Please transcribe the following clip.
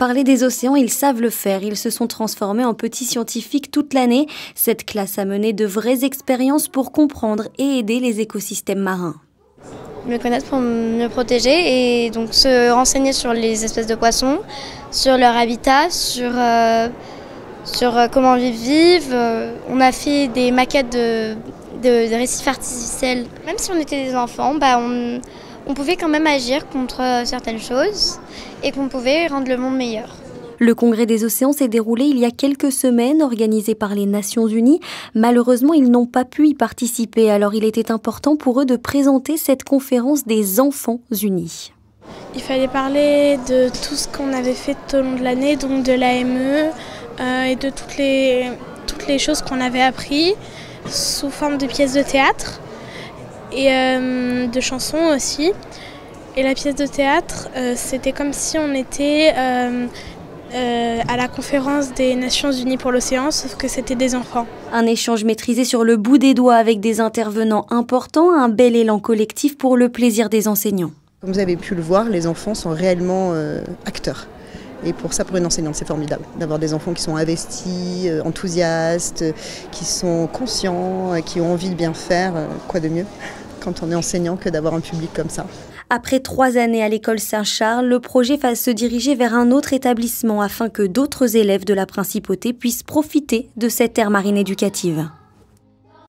Parler des océans, ils savent le faire. Ils se sont transformés en petits scientifiques toute l'année. Cette classe a mené de vraies expériences pour comprendre et aider les écosystèmes marins. Me connaître pour me protéger et donc se renseigner sur les espèces de poissons, sur leur habitat, sur comment ils vivent. On a fait des maquettes de récifs artificiels. Même si on était des enfants, on pouvait quand même agir contre certaines choses et qu'on pouvait rendre le monde meilleur. Le Congrès des océans s'est déroulé il y a quelques semaines, organisé par les Nations Unies. Malheureusement, ils n'ont pas pu y participer, alors il était important pour eux de présenter cette conférence des enfants unis. Il fallait parler de tout ce qu'on avait fait tout au long de l'année, donc de l'AME et de toutes les choses qu'on avait apprises sous forme de pièces de théâtre et de chansons aussi. Et la pièce de théâtre, c'était comme si on était à la conférence des Nations Unies pour l'océan, sauf que c'était des enfants. Un échange maîtrisé sur le bout des doigts avec des intervenants importants, un bel élan collectif pour le plaisir des enseignants. Comme vous avez pu le voir, les enfants sont réellement acteurs. Et pour ça, pour une enseignante, c'est formidable d'avoir des enfants qui sont investis, enthousiastes, qui sont conscients, qui ont envie de bien faire. Quoi de mieux quand on est enseignant que d'avoir un public comme ça. Après 3 années à l'école Saint-Charles, le projet va se diriger vers un autre établissement afin que d'autres élèves de la principauté puissent profiter de cette aire marine éducative.